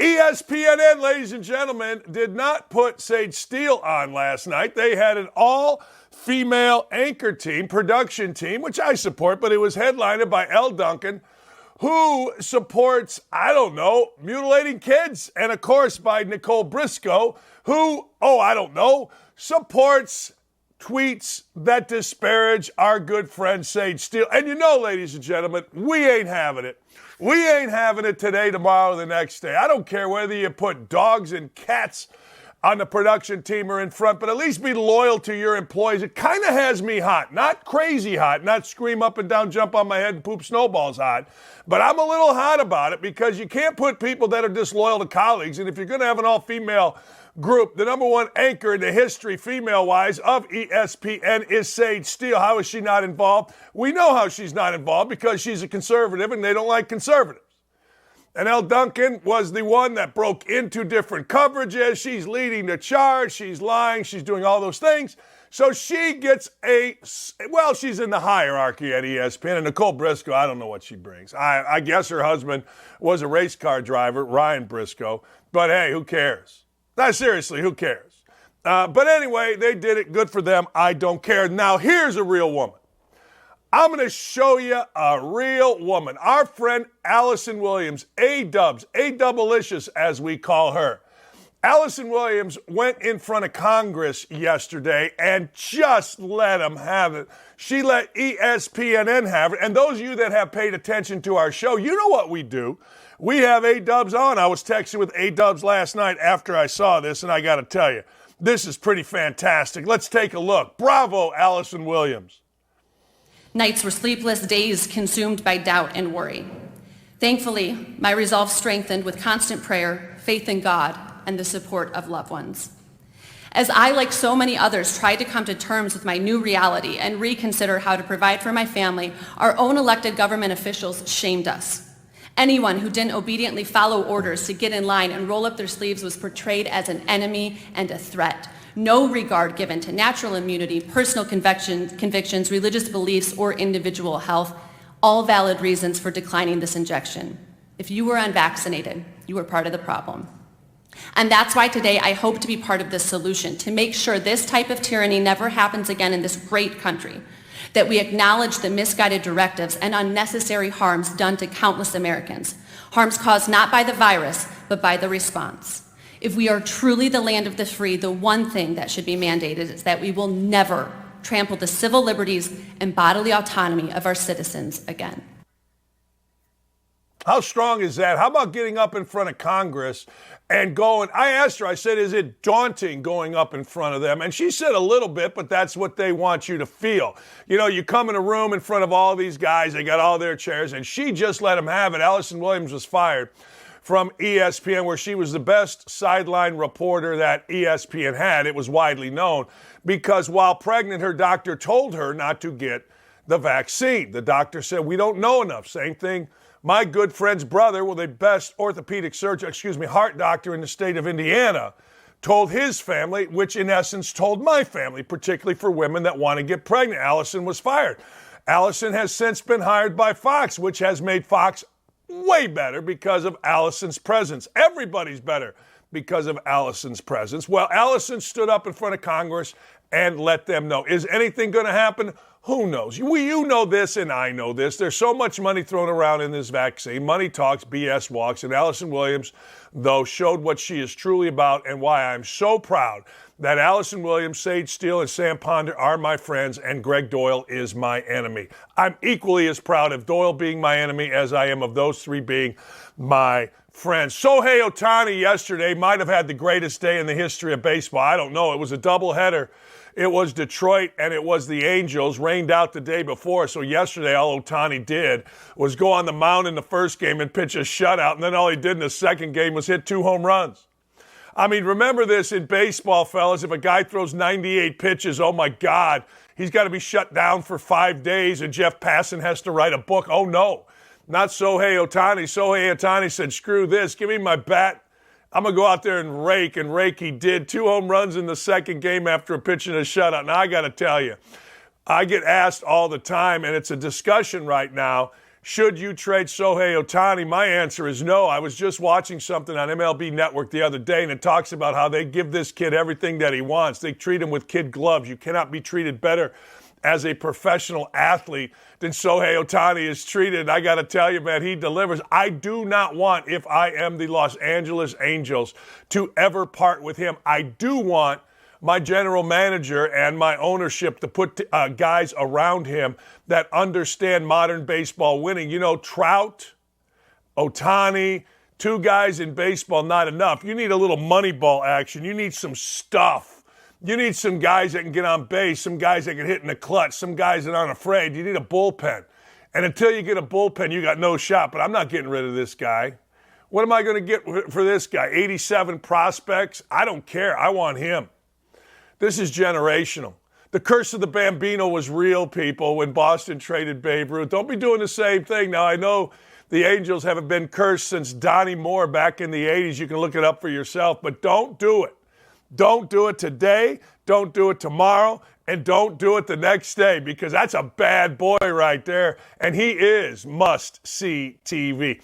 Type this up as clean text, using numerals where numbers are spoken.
ESPN, ladies and gentlemen, did not put Sage Steele on last night. They had an all-female anchor team, production team, which I support, but it was headlined by Elle Duncan, who supports, I don't know, mutilating kids. And, of course, by Nicole Briscoe, who, supports tweets that disparage our good friend Sage Steele. And you know, ladies and gentlemen, we ain't having it. We ain't having it today, tomorrow, or the next day. I don't care whether you put dogs and cats on the production team or in front, but at least be loyal to your employees. It kind of has me hot. Not crazy hot, not scream up and down, jump on my head and poop snowballs hot. But I'm a little hot about it because you can't put people that are disloyal to colleagues. And if you're going to have an all-female group, the number one anchor in the history, female-wise, of ESPN is Sage Steele. How is she not involved? We know how she's not involved because she's a conservative and they don't like conservatives. And Elle Duncan was the one that broke into different coverages. She's leading the charge. She's lying. She's doing all those things. So she gets she's in the hierarchy at ESPN. And Nicole Briscoe, I don't know what she brings. I guess her husband was a race car driver, Ryan Briscoe. But hey, who cares? No, seriously, who cares? But anyway, they did it. Good for them. I don't care. Now, here's a real woman. I'm going to show you a real woman. Our friend Allison Williams, A-Dubs, A-Double-licious as we call her. Allison Williams went in front of Congress yesterday and just let them have it. She let ESPN have it. And those of you that have paid attention to our show, you know what we do. We have A-Dubs on. I was texting with A-Dubs last night after I saw this, and I got to tell you, this is pretty fantastic. Let's take a look. Bravo, Allison Williams. Nights were sleepless, days consumed by doubt and worry. Thankfully, my resolve strengthened with constant prayer, faith in God, and the support of loved ones. As I, like so many others, tried to come to terms with my new reality and reconsider how to provide for my family, our own elected government officials shamed us. Anyone who didn't obediently follow orders to get in line and roll up their sleeves was portrayed as an enemy and a threat. No regard given to natural immunity, personal convictions, religious beliefs, or individual health, all valid reasons for declining this injection. If you were unvaccinated, you were part of the problem. And that's why today I hope to be part of this solution, to make sure this type of tyranny never happens again in this great country, that we acknowledge the misguided directives and unnecessary harms done to countless Americans, harms caused not by the virus, but by the response. If we are truly the land of the free, the one thing that should be mandated is that we will never trample the civil liberties and bodily autonomy of our citizens again. How strong is that? How about getting up in front of Congress and going, I asked her, I said, is it daunting going up in front of them? And she said a little bit, but that's what they want you to feel. You know, you come in a room in front of all these guys, they got all their chairs, and she just let them have it. Allison Williams was fired from ESPN, where she was the best sideline reporter that ESPN had. It was widely known because while pregnant, her doctor told her not to get the vaccine. The doctor said, we don't know enough. Same thing. My good friend's brother, the best orthopedic surgeon, heart doctor in the state of Indiana, told his family, which in essence told my family, particularly for women that want to get pregnant. Allison was fired. Allison has since been hired by Fox, which has made Fox way better because of Allison's presence. Everybody's better because of Allison's presence. Well, Allison stood up in front of Congress and let them know. Is anything going to happen? Who knows? You know this and I know this. There's so much money thrown around in this vaccine. Money talks, BS walks. And Allison Williams, though, showed what she is truly about and why I'm so proud that Allison Williams, Sage Steele, and Sam Ponder are my friends and Greg Doyle is my enemy. I'm equally as proud of Doyle being my enemy as I am of those three being my friends. Shohei Ohtani yesterday might have had the greatest day in the history of baseball. I don't know. It was a doubleheader. It was Detroit and it was the Angels, rained out the day before. So yesterday, all Ohtani did was go on the mound in the first game and pitch a shutout. And then all he did in the second game was hit 2 home runs. I mean, remember this in baseball, fellas. If a guy throws 98 pitches, oh, my God, he's got to be shut down for 5 days and Jeff Passan has to write a book. Oh, no, not Shohei Ohtani. Shohei Ohtani said, screw this. Give me my bat. I'm going to go out there and rake. And rake he did. 2 home runs in the second game after pitching a shutout. Now, I got to tell you, I get asked all the time, and it's a discussion right now, should you trade Shohei Ohtani? My answer is no. I was just watching something on MLB Network the other day, and it talks about how they give this kid everything that he wants. They treat him with kid gloves. You cannot be treated better as a professional athlete than Shohei Ohtani is treated. I got to tell you, man, he delivers. I do not want, if I am the Los Angeles Angels, to ever part with him. I do want my general manager and my ownership to put guys around him that understand modern baseball winning. You know, Trout, Ohtani, two guys in baseball, not enough. You need a little Moneyball action. You need some stuff. You need some guys that can get on base, some guys that can hit in the clutch, some guys that aren't afraid. You need a bullpen. And until you get a bullpen, you got no shot. But I'm not getting rid of this guy. What am I going to get for this guy? 87 prospects? I don't care. I want him. This is generational. The curse of the Bambino was real, people, when Boston traded Babe Ruth. Don't be doing the same thing. Now, I know the Angels haven't been cursed since Donnie Moore back in the 80s. You can look it up for yourself, but don't do it. Don't do it today. Don't do it tomorrow. And don't do it the next day, because that's a bad boy right there. And he is must-see TV.